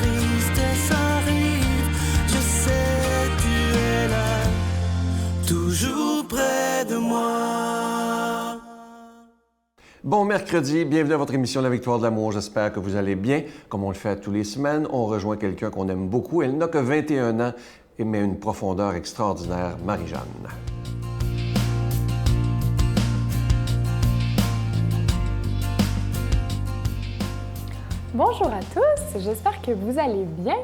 tristesse arrive, je sais tu es là, toujours près de moi. Bon mercredi, bienvenue à votre émission La Victoire de l'amour. J'espère que vous allez bien. Comme on le fait tous les semaines, on rejoint quelqu'un qu'on aime beaucoup. Elle n'a que 21 ans, mais une profondeur extraordinaire, Marie-Jeanne. Bonjour à tous, j'espère que vous allez bien.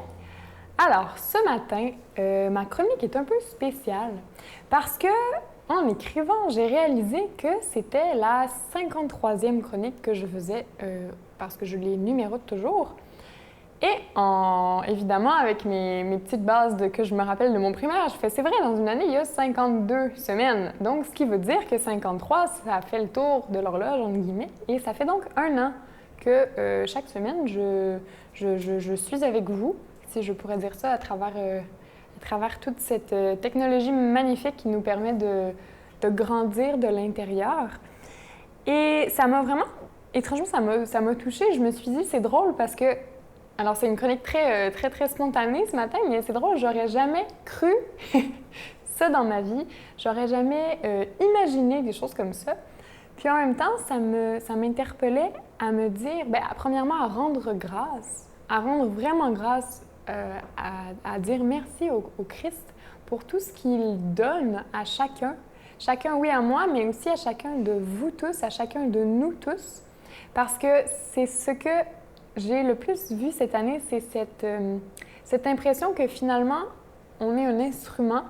Alors, ce matin, ma chronique est un peu spéciale parce que, en écrivant, j'ai réalisé que c'était la 53e chronique que je faisais parce que je les numérote toujours. Et évidemment, avec mes petites bases que je me rappelle de mon primaire, je fais, c'est vrai, dans une année, il y a 52 semaines. Donc, ce qui veut dire que 53, ça fait le tour de l'horloge, entre guillemets, et ça fait donc un an que chaque semaine, je suis avec vous, si je pourrais dire ça, à travers toute cette technologie magnifique qui nous permet de grandir de l'intérieur. Et ça m'a vraiment, étrangement, ça m'a touchée. Je me suis dit, c'est drôle parce que, alors c'est une chronique très spontanée ce matin, mais c'est drôle, j'aurais jamais cru ça dans ma vie. J'aurais jamais imaginé des choses comme ça. Puis en même temps, ça m'interpellait à me dire, premièrement, à rendre grâce, à rendre vraiment grâce, à dire merci au Christ pour tout ce qu'il donne à chacun. Chacun, oui, à moi, mais aussi à chacun de vous tous, à chacun de nous tous. Parce que c'est ce que j'ai le plus vu cette année, c'est cette impression que finalement, on est un instrument.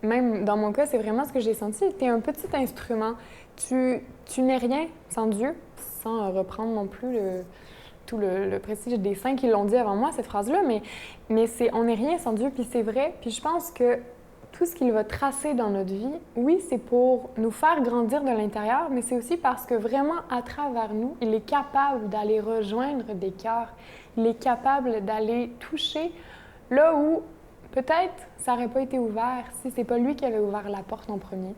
Même dans mon cas, c'est vraiment ce que j'ai senti. Tu es un petit instrument. Tu n'es rien sans Dieu, sans reprendre non plus tout le prestige des saints qui l'ont dit avant moi, cette phrase-là, mais on n'est rien sans Dieu, puis c'est vrai. Puis je pense que tout ce qu'il va tracer dans notre vie, oui, c'est pour nous faire grandir de l'intérieur, mais c'est aussi parce que vraiment, à travers nous, il est capable d'aller rejoindre des cœurs. Il est capable d'aller toucher là où peut-être ça n'aurait pas été ouvert si c'est pas lui qui avait ouvert la porte en premier.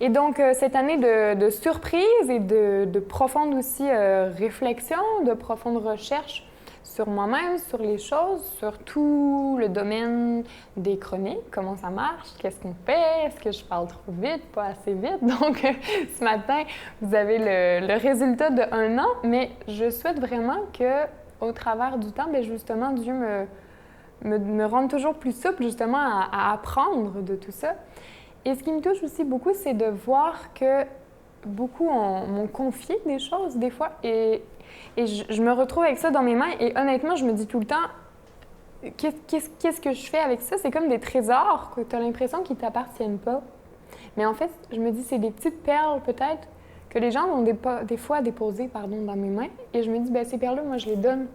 Et donc, cette année de surprise et de profonde aussi réflexion, de profonde recherche sur moi-même, sur les choses, sur tout le domaine des chroniques, comment ça marche, qu'est-ce qu'on fait, est-ce que je parle trop vite, pas assez vite. Donc, ce matin, vous avez le résultat de 1 an, mais je souhaite vraiment qu'au travers du temps, justement, Dieu me rende toujours plus souple, justement, à apprendre de tout ça. Et ce qui me touche aussi beaucoup, c'est de voir que beaucoup m'ont confié des choses, des fois, et je me retrouve avec ça dans mes mains, et honnêtement, je me dis tout le temps, qu'est-ce que je fais avec ça? C'est comme des trésors que tu as l'impression qu'ils ne t'appartiennent pas. Mais en fait, je me dis, c'est des petites perles, peut-être, que les gens vont des fois déposer dans mes mains, et je me dis, ces perles-là, moi, je les donne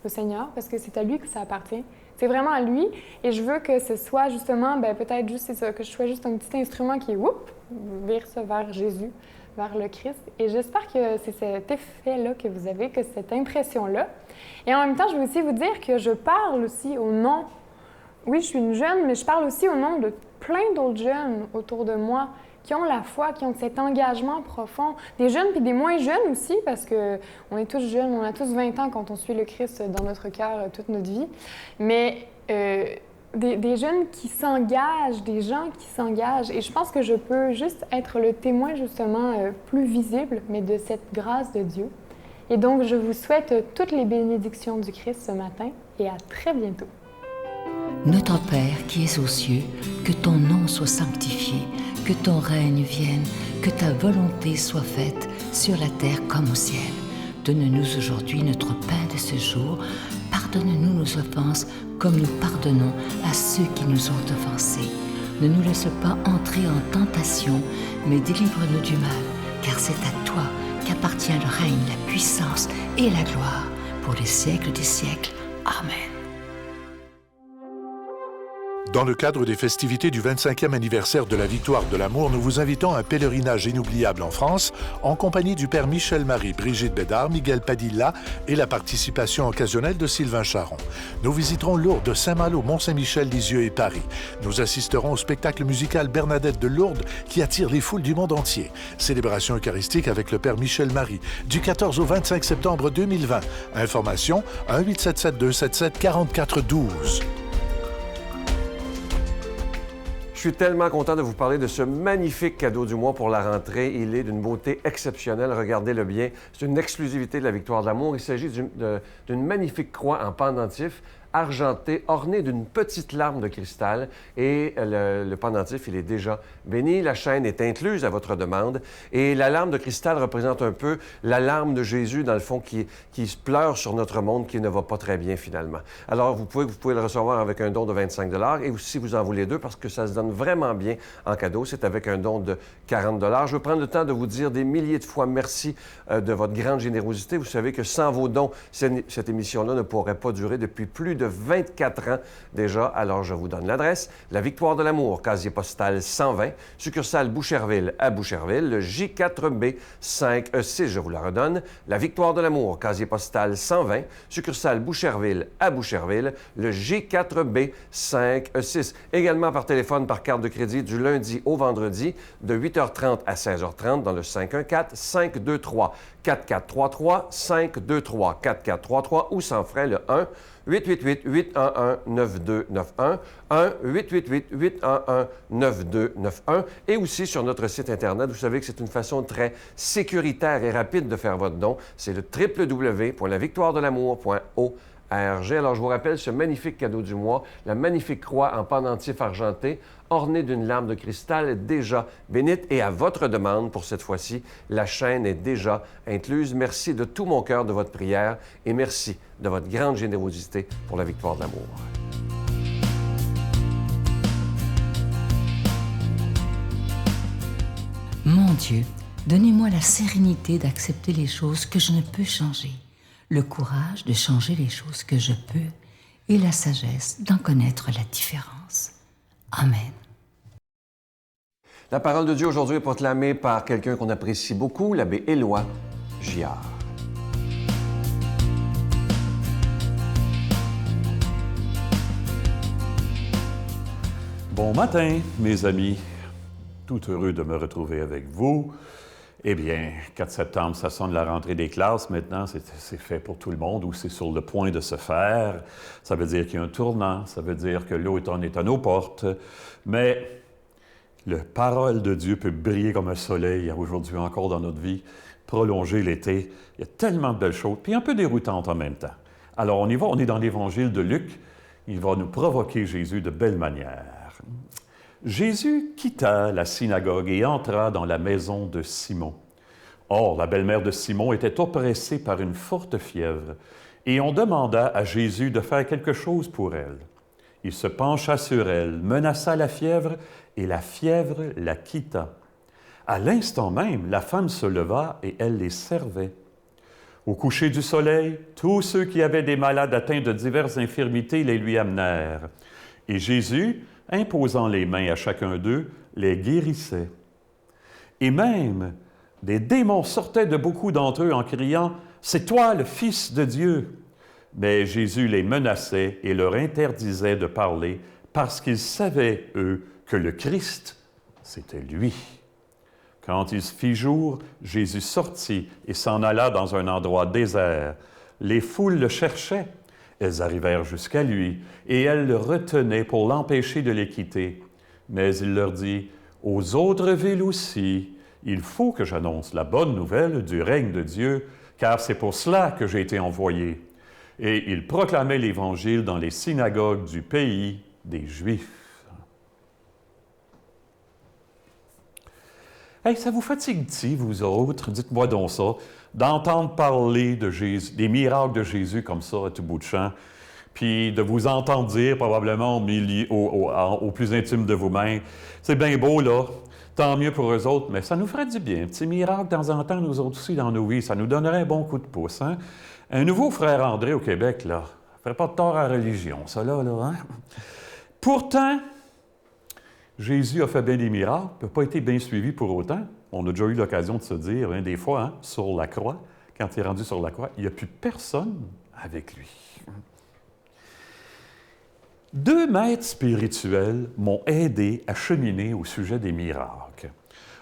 au Seigneur, parce que c'est à lui que ça appartient. C'est vraiment à lui, et je veux que ce soit justement, peut-être juste, c'est ça, que je sois juste un petit instrument qui, vire ça vers Jésus, vers le Christ. Et j'espère que c'est cet effet-là que vous avez, que cette impression-là. Et en même temps, je veux aussi vous dire que je parle aussi au nom, oui, je suis une jeune, mais je parle aussi au nom de plein d'autres jeunes autour de moi, qui ont la foi, qui ont cet engagement profond. Des jeunes puis des moins jeunes aussi, parce qu'on est tous jeunes, on a tous 20 ans quand on suit le Christ dans notre cœur toute notre vie. Mais des jeunes qui s'engagent, des gens qui s'engagent. Et je pense que je peux juste être le témoin, justement, plus visible, mais de cette grâce de Dieu. Et donc, je vous souhaite toutes les bénédictions du Christ ce matin et à très bientôt. Notre Père qui es aux cieux, que ton nom soit sanctifié, que ton règne vienne, que ta volonté soit faite sur la terre comme au ciel. Donne-nous aujourd'hui notre pain de ce jour. Pardonne-nous nos offenses comme nous pardonnons à ceux qui nous ont offensés. Ne nous laisse pas entrer en tentation, mais délivre-nous du mal, car c'est à toi qu'appartient le règne, la puissance et la gloire pour les siècles des siècles. Amen. Dans le cadre des festivités du 25e anniversaire de la Victoire de l'amour, nous vous invitons à un pèlerinage inoubliable en France, en compagnie du Père Michel-Marie, Brigitte Bédard, Miguel Padilla et la participation occasionnelle de Sylvain Charon. Nous visiterons Lourdes, Saint-Malo, Mont-Saint-Michel, Lisieux et Paris. Nous assisterons au spectacle musical Bernadette de Lourdes qui attire les foules du monde entier. Célébration eucharistique avec le Père Michel-Marie, du 14 au 25 septembre 2020. Information 1-877-277-4412. Je suis tellement content de vous parler de ce magnifique cadeau du mois pour la rentrée. Il est d'une beauté exceptionnelle. Regardez-le bien. C'est une exclusivité de la Victoire de l'amour. Il s'agit d'une magnifique croix en pendentif argenté, orné d'une petite larme de cristal. Et le pendentif, il est déjà béni. La chaîne est incluse à votre demande. Et la larme de cristal représente un peu la larme de Jésus, dans le fond, qui pleure sur notre monde, qui ne va pas très bien, finalement. Alors, vous pouvez le recevoir avec un don de 25 $ et si vous en voulez deux, parce que ça se donne vraiment bien en cadeau, c'est avec un don de 40 $. Je veux prendre le temps de vous dire des milliers de fois merci de votre grande générosité. Vous savez que sans vos dons, cette émission-là ne pourrait pas durer depuis plus de 24 ans déjà. Alors, je vous donne l'adresse. La Victoire de l'amour, casier postal 120, succursale Boucherville à Boucherville, le J4B 5E6, je vous la redonne. La Victoire de l'amour, casier postal 120, succursale Boucherville à Boucherville, le J4B 5E6. Également par téléphone, par carte de crédit, du lundi au vendredi, de 8h30 à 16h30 dans le 514-523-4433, 523-4433 ou sans frais le 1-888-811-9291, 1-888-811-9291 et aussi sur notre site Internet. Vous savez que c'est une façon très sécuritaire et rapide de faire votre don. C'est le www.lavictoiredelamour.org. Alors, je vous rappelle ce magnifique cadeau du mois, la magnifique croix en pendentif argenté, ornée d'une larme de cristal déjà bénite. Et à votre demande, pour cette fois-ci, la chaîne est déjà incluse. Merci de tout mon cœur de votre prière et merci de votre grande générosité pour la Victoire de l'amour. Mon Dieu, donnez-moi la sérénité d'accepter les choses que je ne peux changer, le courage de changer les choses que je peux et la sagesse d'en connaître la différence. Amen. La parole de Dieu aujourd'hui est proclamée par quelqu'un qu'on apprécie beaucoup, l'abbé Éloi Giard. Bon matin, mes amis. Tout heureux de me retrouver avec vous. Eh bien, 4 septembre, ça sonne la rentrée des classes. Maintenant, c'est fait pour tout le monde ou c'est sur le point de se faire. Ça veut dire qu'il y a un tournant. Ça veut dire que l'automne est à nos portes. Mais la parole de Dieu peut briller comme un soleil aujourd'hui encore dans notre vie, prolonger l'été. Il y a tellement de belles choses, puis un peu déroutantes en même temps. Alors, on y va. On est dans l'Évangile de Luc. Il va nous provoquer Jésus de belle manière. Jésus quitta la synagogue et entra dans la maison de Simon. Or, la belle-mère de Simon était oppressée par une forte fièvre, et on demanda à Jésus de faire quelque chose pour elle. Il se pencha sur elle, menaça la fièvre, et la fièvre la quitta. À l'instant même, la femme se leva et elle les servait. Au coucher du soleil, tous ceux qui avaient des malades atteints de diverses infirmités les lui amenèrent. Et Jésus, imposant les mains à chacun d'eux, les guérissait. Et même, des démons sortaient de beaucoup d'entre eux en criant « C'est toi le Fils de Dieu !» Mais Jésus les menaçait et leur interdisait de parler parce qu'ils savaient, eux, que le Christ, c'était lui. Quand il se fit jour, Jésus sortit et s'en alla dans un endroit désert. Les foules le cherchaient. Elles arrivèrent jusqu'à lui, et elles le retenaient pour l'empêcher de les quitter. Mais il leur dit, « Aux autres villes aussi, il faut que j'annonce la bonne nouvelle du règne de Dieu, car c'est pour cela que j'ai été envoyé. » Et il proclamait l'Évangile dans les synagogues du pays des Juifs. Hey, ça vous fatigue-t-il, vous autres, dites-moi donc ça, d'entendre parler de Jésus, des miracles de Jésus comme ça à tout bout de champ, puis de vous entendre dire probablement au plus intime de vous-même, c'est bien beau là, tant mieux pour eux autres, mais ça nous ferait du bien. Un petit miracle de temps en temps, nous autres aussi, dans nos vies, ça nous donnerait un bon coup de pouce. Hein? Un nouveau frère André au Québec, là, ça ferait pas de tort à la religion, ça là, hein? Pourtant, Jésus a fait bien des miracles, n'a pas été bien suivi pour autant. On a déjà eu l'occasion de se dire, hein, des fois, hein, sur la croix, quand il est rendu sur la croix, il n'y a plus personne avec lui. 2 maîtres spirituels m'ont aidé à cheminer au sujet des miracles.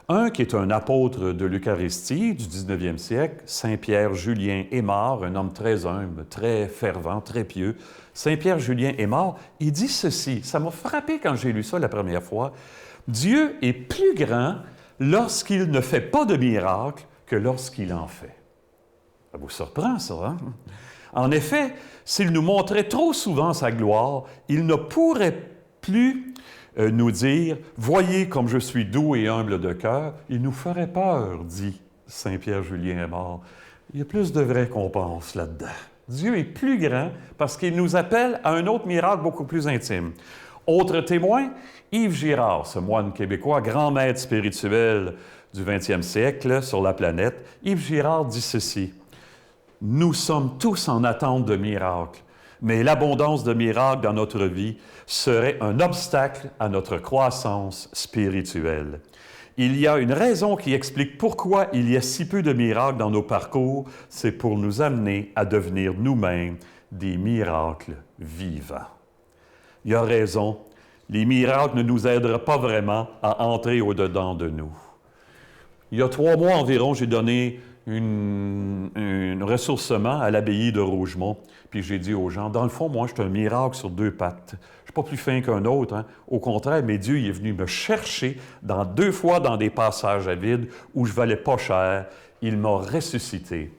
Un qui est un apôtre de l'Eucharistie du 19e siècle, Saint-Pierre Julien Aymar, un homme très humble, très fervent, très pieux. Saint-Pierre Julien Aymar, il dit ceci, ça m'a frappé quand j'ai lu ça la première fois. Dieu est plus grand lorsqu'il ne fait pas de miracles que lorsqu'il en fait. Ça vous surprend, ça, hein? En effet, s'il nous montrait trop souvent sa gloire, il ne pourrait plus nous dire « Voyez comme je suis doux et humble de cœur », il nous ferait peur, dit Saint-Pierre Julien Aymar. Il y a plus de vrai qu'on pense là-dedans. Dieu est plus grand parce qu'il nous appelle à un autre miracle beaucoup plus intime. Autre témoin, Yves Girard, ce moine québécois, grand maître spirituel du 20e siècle sur la planète. Yves Girard dit ceci. Nous sommes tous en attente de miracles, mais l'abondance de miracles dans notre vie serait un obstacle à notre croissance spirituelle. Il y a une raison qui explique pourquoi il y a si peu de miracles dans nos parcours, c'est pour nous amener à devenir nous-mêmes des miracles vivants. Il y a raison, les miracles ne nous aideraient pas vraiment à entrer au-dedans de nous. Il y a 3 mois environ, j'ai donné un ressourcement à l'abbaye de Rougemont. Puis j'ai dit aux gens, dans le fond, moi, je suis un miracle sur 2 pattes. Je ne suis pas plus fin qu'un autre. Hein? Au contraire, mais Dieu il est venu me chercher 2 fois dans des passages à vide où je valais pas cher. Il m'a ressuscité.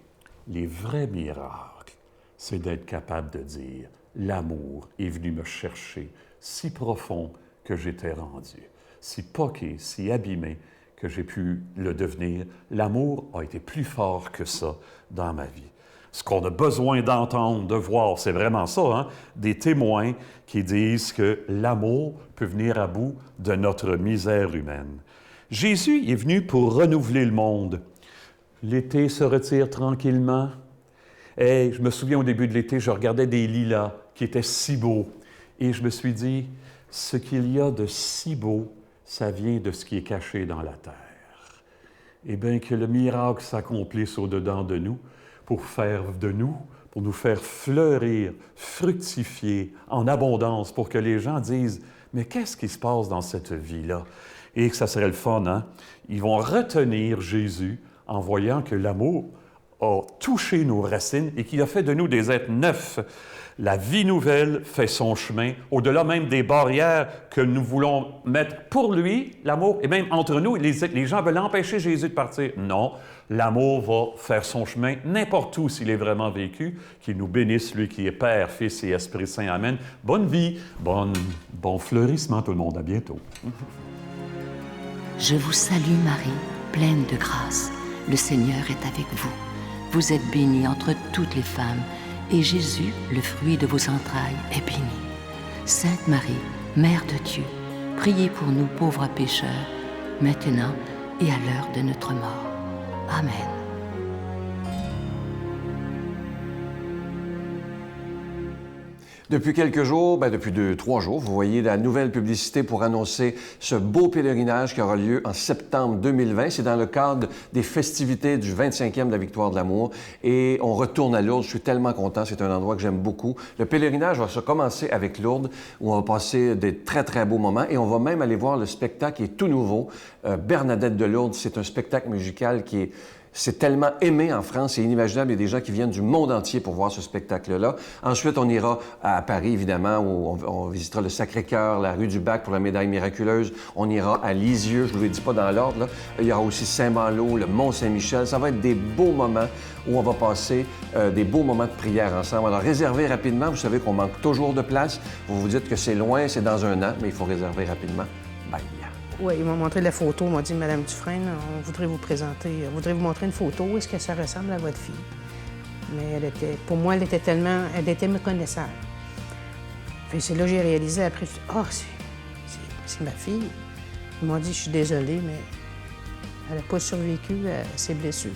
Les vrais miracles, c'est d'être capable de dire, l'amour est venu me chercher si profond que j'étais rendu, si poqué, si abîmé, que j'ai pu le devenir. L'amour a été plus fort que ça dans ma vie. Ce qu'on a besoin d'entendre, de voir, c'est vraiment ça, hein? Des témoins qui disent que l'amour peut venir à bout de notre misère humaine. Jésus est venu pour renouveler le monde. L'été se retire tranquillement. Et je me souviens au début de l'été, je regardais des lilas qui étaient si beaux. Et je me suis dit, ce qu'il y a de si beau, ça vient de ce qui est caché dans la terre. Eh bien, que le miracle s'accomplisse au-dedans de nous pour nous faire fleurir, fructifier en abondance, pour que les gens disent « Mais qu'est-ce qui se passe dans cette vie-là? » Et que ça serait le fun, hein? Ils vont retenir Jésus en voyant que l'amour a touché nos racines et qu'il a fait de nous des êtres neufs. La vie nouvelle fait son chemin, au-delà même des barrières que nous voulons mettre pour lui, l'amour, et même entre nous, les gens veulent empêcher Jésus de partir. Non, l'amour va faire son chemin n'importe où s'il est vraiment vécu, qu'il nous bénisse, lui qui est Père, Fils et Esprit Saint. Amen. Bonne vie, bon fleurissement tout le monde, à bientôt. Je vous salue Marie, pleine de grâce. Le Seigneur est avec vous. Vous êtes bénie entre toutes les femmes, et Jésus, le fruit de vos entrailles, est béni. Sainte Marie, Mère de Dieu, priez pour nous pauvres pécheurs, maintenant et à l'heure de notre mort. Amen. Depuis quelques jours, depuis 2-3 jours, vous voyez la nouvelle publicité pour annoncer ce beau pèlerinage qui aura lieu en septembre 2020. C'est dans le cadre des festivités du 25e de la Victoire de l'Amour. Et on retourne à Lourdes. Je suis tellement content. C'est un endroit que j'aime beaucoup. Le pèlerinage va se commencer avec Lourdes, où on va passer des très, très beaux moments. Et on va même aller voir le spectacle qui est tout nouveau. Bernadette de Lourdes, c'est un spectacle musical qui est... C'est tellement aimé en France, c'est inimaginable. Il y a des gens qui viennent du monde entier pour voir ce spectacle-là. Ensuite, on ira à Paris, évidemment, où on visitera le Sacré-Cœur, la rue du Bac pour la médaille miraculeuse. On ira à Lisieux, je ne vous le dis pas dans l'ordre, là. Il y aura aussi Saint-Malo, le Mont-Saint-Michel. Ça va être des beaux moments où on va passer des beaux moments de prière ensemble. Alors, réservez rapidement. Vous savez qu'on manque toujours de place. Vous vous dites que c'est loin, c'est dans un an, mais il faut réserver rapidement. Bye. Oui, ils m'ont montré la photo. Ils m'ont dit, Madame Dufresne, on voudrait vous présenter, on voudrait vous montrer une photo. Est-ce que ça ressemble à votre fille? Mais pour moi, elle était méconnaissable. Puis c'est là que j'ai réalisé après, c'est ma fille. Ils m'ont dit, je suis désolée, mais elle n'a pas survécu à ses blessures.